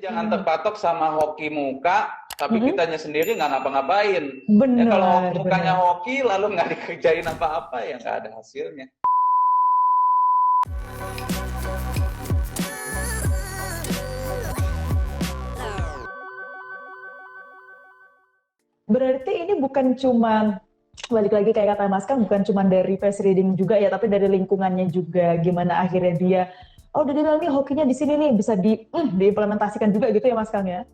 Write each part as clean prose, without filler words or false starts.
Jangan terpatok sama hoki muka, tapi Mhm. kitanya sendiri nggak ngapa-ngapain. Ya kalau Benar, mukanya benar. hoki lalu nggak dikerjain apa-apa ya nggak ada hasilnya. Berarti ini bukan cuma balik lagi kayak kata Mas kan bukan cuma dari face reading juga ya, tapi dari lingkungannya juga. Gimana akhirnya dia, oh udah bilang nih hokinya di sini nih bisa diimplementasikan juga gitu ya Mas Kang ya?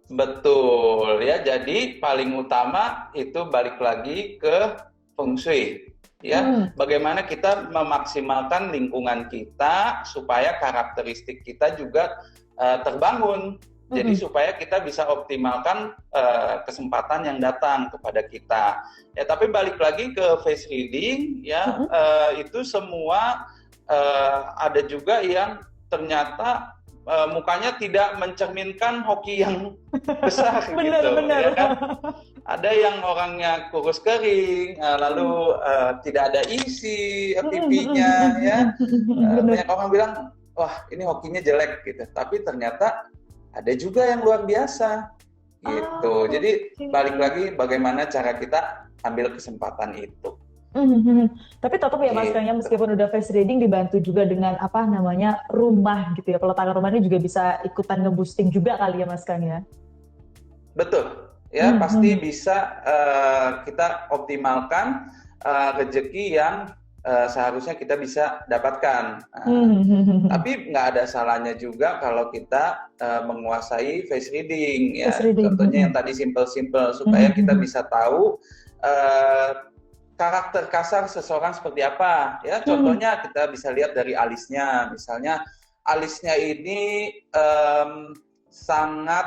Betul ya. Jadi paling utama itu balik lagi ke feng shui. Ya, Hmm. bagaimana kita memaksimalkan lingkungan kita supaya karakteristik kita juga terbangun. Jadi Mm-mm. supaya kita bisa optimalkan kesempatan yang datang kepada kita. Ya, tapi balik lagi ke face reading, ya Mm-mm. itu semua ada juga yang ternyata mukanya tidak mencerminkan hoki yang besar gitu, Benar-benar. ya kan? Ada yang orangnya kurus kering, lalu tidak ada isi pipinya, ya. Benar. Banyak orang bilang, wah ini hokinya jelek gitu. Tapi ternyata ada juga yang luar biasa gitu. Oh, Jadi oke. balik lagi bagaimana cara kita ambil kesempatan itu. Tapi tetap ya Mas Kang ya, Gitu. meskipun udah face reading dibantu juga dengan apa namanya rumah gitu ya. Peletakan rumahnya juga bisa ikutan nge-boosting juga kali ya Mas Kang ya. Betul, ya pasti Mhm. bisa kita optimalkan rezeki yang seharusnya kita bisa dapatkan. Tapi nggak ada salahnya juga kalau kita menguasai face reading, Face ya. reading. Contohnya yang tadi simple-simple supaya kita bisa tahu uh, karakter kasar seseorang seperti apa. Ya, contohnya kita bisa lihat dari alisnya. Misalnya alisnya ini sangat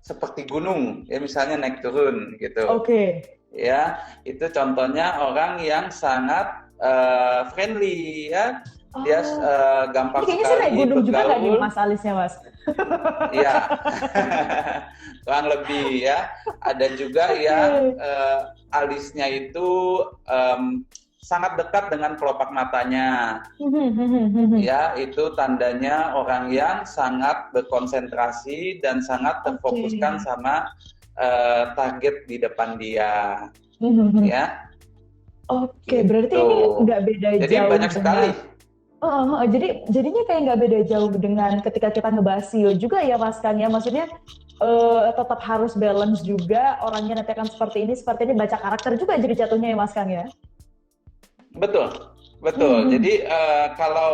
seperti gunung, ya misalnya naik turun gitu. Oke. Ya, itu contohnya orang yang sangat friendly, ya. Dia Oh, ini gampang kayaknya sih naik sekali gunung juga nggak nih bergaul. Mas alisnya Mas? Ya, kurang lebih ya. Ada juga yang Oke. alisnya itu sangat dekat dengan kelopak matanya. Ya, itu tandanya orang yang sangat berkonsentrasi dan sangat Oke. terfokuskan sama target di depan dia. Ya, Oke, berarti gitu. ini nggak beda Jadi jauh banyak sekali. dengan jadinya kayak nggak beda jauh dengan ketika kita ngebahas SEO juga ya Mas Kan ya. Maksudnya tetap harus balance juga orangnya nanti akan seperti ini baca karakter juga jadi jatuhnya ya Mas Kan ya. Betul, Hmm, betul. hmm. Jadi kalau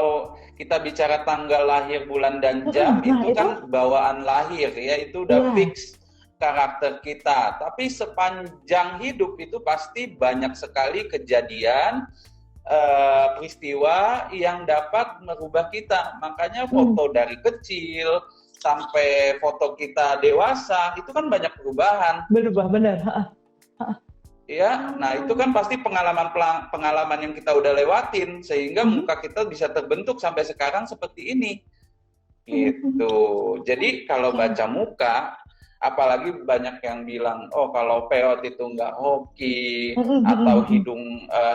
kita bicara tanggal lahir, bulan dan jam Nah itu itu kan bawaan lahir, ya itu udah ya. fix karakter kita. Tapi sepanjang hidup itu pasti banyak sekali kejadian, peristiwa yang dapat merubah kita. Makanya Hmm, foto dari kecil sampai foto kita dewasa itu kan banyak perubahan. berubah benar. Ya, nah itu kan Oh. pasti pengalaman yang kita udah lewatin sehingga Mhm. muka kita bisa terbentuk sampai sekarang seperti ini. Mhm. Gitu. Jadi kalau Oke. baca muka, apalagi banyak yang bilang, oh kalau peot itu nggak hoki, Mhm, mhm, atau mhm.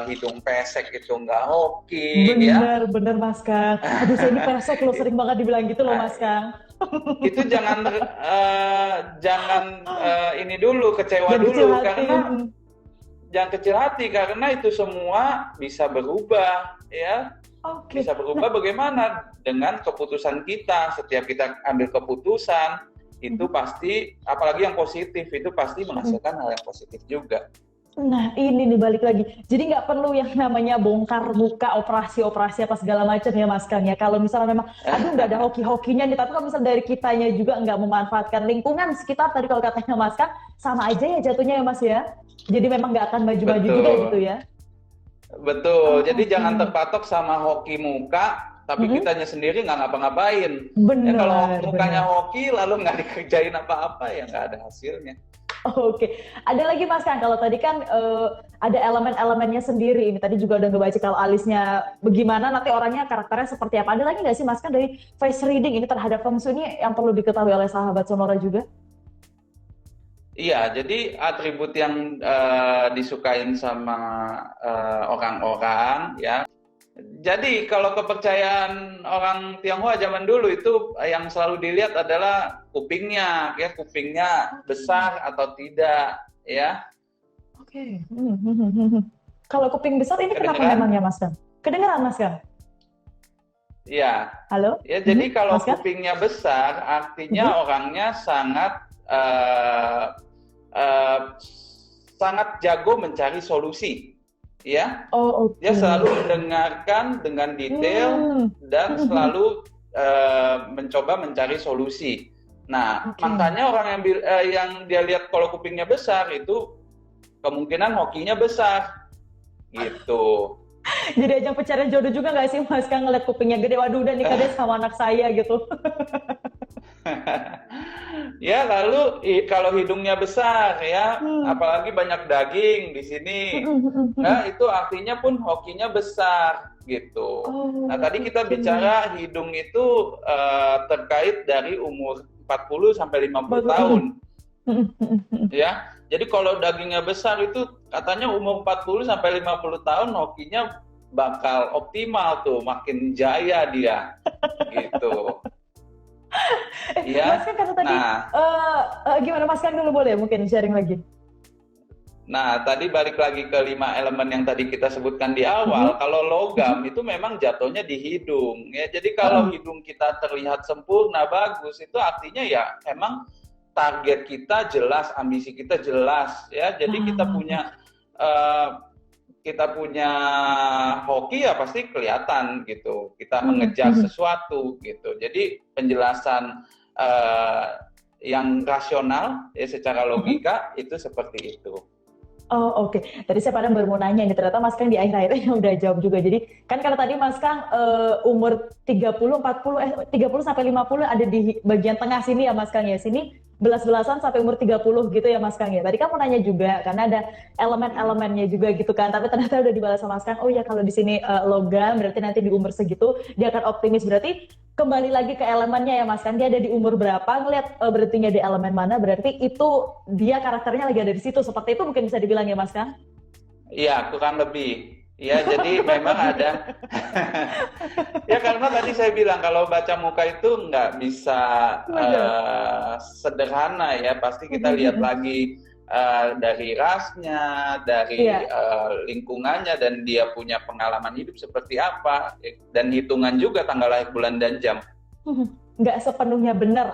hidung pesek itu nggak hoki, ya. Bener, bener Mas Kang. Aduh, saya ini pesek loh, sering banget dibilang gitu loh Mas Kang. Itu jangan ini dulu kecewa Jangan kecil dulu hati. karena jangan kecil hati karena itu semua bisa berubah, ya. Oke. Bisa berubah bagaimana dengan keputusan kita. Setiap kita ambil keputusan itu Mhm, pasti, apalagi yang positif, itu pasti mhm. menghasilkan hal yang positif juga. Nah, ini nih balik lagi. Jadi nggak perlu yang namanya bongkar muka, operasi-operasi apa segala macam ya Mas Kang ya. Kalau misalnya memang, aduh nggak ada hoki-hokinya nih, tapi kalau misalnya dari kitanya juga nggak memanfaatkan lingkungan sekitar, tadi kalau katanya Mas Kang, sama aja ya jatuhnya ya Mas ya. Jadi memang nggak akan maju-maju juga gitu Betul, ya. betul. Jadi jangan Oke. terpatok sama hoki muka, tapi Mm-mm. kitanya sendiri nggak ngapa-ngapain. Ya kalau Benar, mukanya benar. hoki lalu nggak dikerjain apa-apa ya nggak ada hasilnya. Oke, ada lagi Mas Kang. Kalau tadi kan ada elemen-elemennya sendiri. Ini tadi juga udah ngebaca kalau alisnya bagaimana, nanti orangnya karakternya seperti apa. Ada lagi nggak sih Mas Kang dari face reading ini terhadap Feng Shui ini yang perlu diketahui oleh sahabat Sonora juga? Iya, jadi atribut yang disukain sama orang-orang, ya. Jadi kalau kepercayaan orang Tionghoa zaman dulu itu yang selalu dilihat adalah kupingnya, ya kupingnya besar atau tidak, ya. Oke. Kalau kuping besar ini kenapa Kedengeran? memang ya Mas Kang? Kedengeran Mas Kang? Ya, Halo? ya. Jadi kalau Mas Kang? kupingnya besar, Mhm. artinya orangnya eh, eh, sangat jago mencari solusi, ya. Oh, Dia oke. selalu mendengarkan dengan detail Hmm. dan selalu mencoba mencari solusi. Nah, Oke. makanya orang yang dia lihat kalau kupingnya besar itu kemungkinan hokinya besar, gitu. Jadi ajang pencarian jodoh juga nggak sih Mas Kang ngeliat kupingnya gede, waduh udah nikah deh sama anak saya gitu. Ya, lalu kalau hidungnya besar ya, Hmm. apalagi banyak daging di sini, nah itu artinya pun hokinya besar gitu. Nah, Oh, tadi kita oke. bicara hidung itu terkait dari umur 40 sampai 50 Bagus. tahun ya. Jadi kalau dagingnya besar itu katanya umur 40 sampai 50 tahun hokinya bakal optimal tuh, makin jaya dia gitu. Mas Ya. Kang kata tadi Nah, gimana Mas Kang dulu boleh mungkin sharing lagi. tadi balik lagi ke 5 elemen yang tadi kita sebutkan di Mhm. awal. Kalau Mhm. logam itu memang jatuhnya di hidung, ya. Jadi kalau Heeh. hidung kita terlihat sempurna, bagus, itu artinya ya emang target kita jelas, ambisi kita jelas, ya. Jadi Ah, eh, kita punya hoki ya pasti kelihatan gitu. Kita mhm, mengejar mhm, sesuatu gitu. Jadi penjelasan eh, yang rasional ya secara mhm. logika itu seperti itu. Oh, oke. Tadi saya padahal baru mau nanya nih, ternyata Mas Kang di akhir-akhirnya udah jawab juga. Jadi kan karena tadi Mas Kang umur 30, 40, 30 sampai 50 ada di bagian tengah sini ya Mas Kang ya. Sini belas-belasan sampai umur 30 gitu ya Mas Kang ya. Tadi kan mau nanya juga karena ada Hmm. elemen-elemennya juga gitu kan. Tapi ternyata udah dibalas sama Mas Kang. Oh ya kalau di sini logam berarti nanti di umur segitu dia akan optimis. Berarti kembali lagi ke elemennya ya Mas Kan, dia ada di umur berapa, ngelihat berartinya di elemen mana, berarti itu dia karakternya lagi ada di situ, seperti itu mungkin bisa dibilang ya Mas Kan? Iya, kurang lebih. Ya, jadi Kurang memang lebih. ada. Ya, karena tadi saya bilang kalau baca muka itu nggak bisa Bener. sederhana ya. Pasti kita lihat lagi dari rasnya, dari Iya, lingkungannya, dan dia punya pengalaman hidup seperti apa, dan hitungan juga tanggal lahir, bulan, dan jam. nggak sepenuhnya benar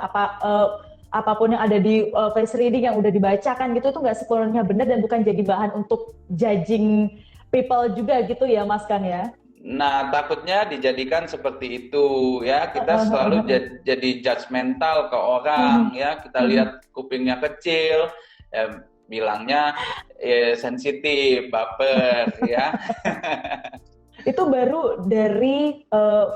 apapun yang ada di face reading yang udah dibacakan gitu itu nggak sepenuhnya benar dan bukan jadi bahan untuk judging people juga gitu ya Mas Kan ya. Nah, takutnya dijadikan seperti itu ya. Kita selalu jadi judgmental ke orang ya. Kita lihat kupingnya kecil, ya, bilangnya sensitif, baper ya. Itu baru dari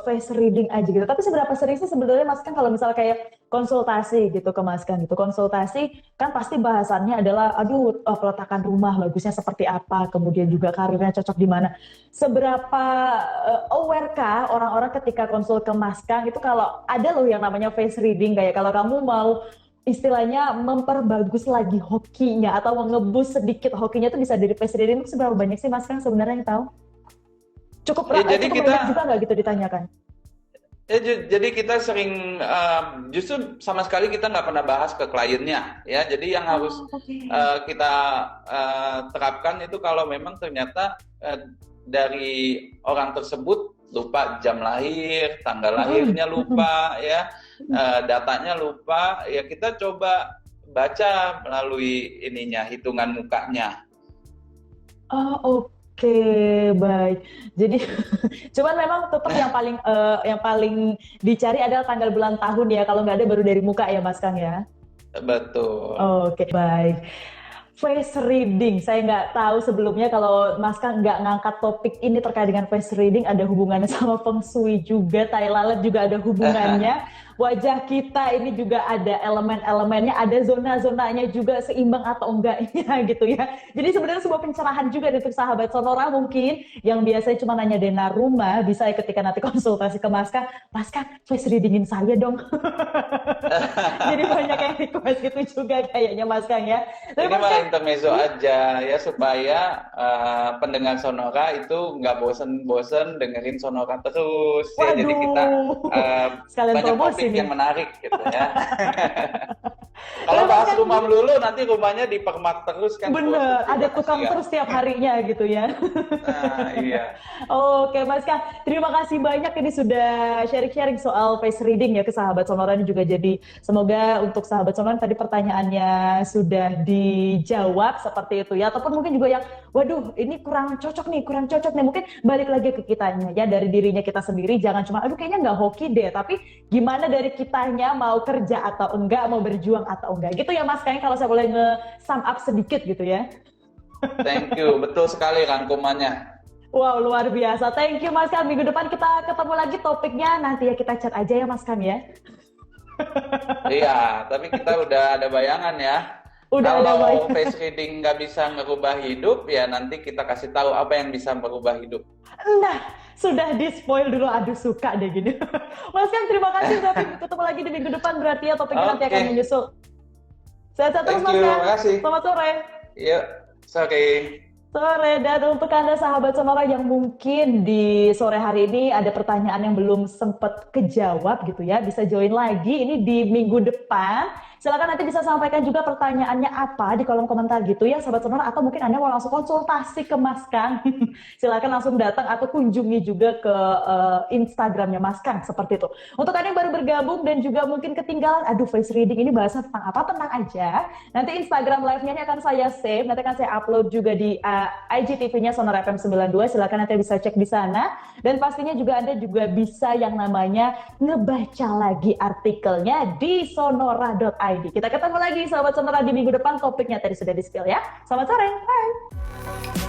face reading aja gitu. Tapi seberapa sering sih sebenarnya Mas kan kalau misal kayak konsultasi gitu ke Mas kan gitu. Konsultasi kan pasti bahasannya adalah aduh peletakan rumah bagusnya seperti apa, kemudian juga karirnya cocok di mana. Seberapa aware kah orang-orang ketika konsul ke Mas Kang itu kalau ada loh yang namanya face reading kayak kalau kamu mau istilahnya memperbagus lagi hokinya atau mengebus sedikit hokinya itu bisa dari face reading itu seberapa banyak sih Mas Kang sebenarnya yang tahu? Ya, jadi Cukup kita banyak juga nggak gitu ditanyakan? jadi kita sering justru sama sekali kita nggak pernah bahas ke kliennya ya. Jadi yang harus Oh, oke. kita terapkan itu kalau memang ternyata dari orang tersebut lupa jam lahir, tanggal Mm-mm, lahirnya mm-mm, lupa ya, mm-mm. datanya lupa, ya kita coba baca melalui ininya, hitungan mukanya. Oh, oke, baik. Jadi, cuman memang tetap yang paling dicari adalah tanggal bulan tahun ya. Kalau nggak ada baru dari muka ya, Mas Kang ya. Betul. Oke, baik. Face reading, saya nggak tahu sebelumnya kalau Mas Kang nggak ngangkat topik ini terkait dengan face reading ada hubungannya sama feng shui juga, tai lalat juga ada hubungannya. wajah kita ini juga ada elemen-elemennya, ada zona-zonanya juga seimbang atau enggaknya gitu ya. Jadi sebenarnya sebuah pencerahan juga untuk sahabat Sonora mungkin yang biasanya cuma nanya Dena rumah, bisa ya ketika nanti konsultasi ke Mas Kang, Mas Kang face readingin saya dong. Jadi banyak yang request gitu juga kayaknya Mas Kang ya. Tapi Ini Mas mah Kang, intermezzo aja ya supaya pendengar Sonora itu nggak bosen-bosen dengerin Sonora terus ya. Jadi kita waduh, sekalian banyak promosi topik nih. yang menarik gitu ya. Tapi Kalau Mas bahas Kang, rumah melulu nanti rumahnya dipermak terus kan bener, bosen ada juga tukang kasihan. terus tiap harinya gitu ya. Nah, iya. Oke Mas Kang, terima kasih banyak ini sudah sharing-sharing soal face reading ya ke sahabat Sonora ini juga jadi semoga untuk sahabat Sonora tadi pertanyaannya sudah dijawab seperti itu ya ataupun mungkin juga yang waduh ini kurang cocok nih mungkin balik lagi ke kitanya ya dari dirinya kita sendiri jangan cuma aduh kayaknya nggak hoki deh tapi gimana dari kitanya mau kerja atau enggak mau berjuang atau enggak gitu ya Mas Kang kalau saya boleh nge-sum up sedikit gitu ya. Thank you, betul sekali rangkumannya. Wow, luar biasa. Thank you Mas Kang. Minggu depan kita ketemu lagi topiknya. Nanti ya kita chat aja ya Mas Kang ya. Iya, tapi kita udah ada bayangan ya. Udah ada Kalau baik. face reading nggak bisa merubah hidup, ya nanti kita kasih tahu apa yang bisa merubah hidup. Nah, sudah di-spoil dulu. Aduh, suka deh gini. Mas Kang, terima kasih. Sampai ketemu lagi di minggu depan. Berarti ya topiknya nanti akan Oke, menyusul. Sehat-sehat terus thank Mas you, Kang. makasih. Selamat sore. Yuk, sorry. Sore, dan untuk Anda sahabat Sonora yang mungkin di sore hari ini ada pertanyaan yang belum sempat kejawab gitu ya, bisa join lagi ini di minggu depan. Silakan nanti bisa sampaikan juga pertanyaannya apa di kolom komentar gitu ya sahabat Sonora atau mungkin Anda mau langsung konsultasi ke Mas Kang. Silakan langsung datang atau kunjungi juga ke Instagramnya Mas Kang seperti itu. Untuk Anda yang baru bergabung dan juga mungkin ketinggalan, aduh face reading ini bahasa tentang apa? Tenang aja. Nanti Instagram live-nya ini akan saya save, nanti akan saya upload juga di IGTV-nya Sonora FM 92, silakan nanti bisa cek di sana. Dan pastinya juga Anda juga bisa yang namanya ngebaca lagi artikelnya di sonora.id. Kita ketemu lagi sahabat Sonora di minggu depan, topiknya tadi sudah di-spill ya. Selamat sore, bye!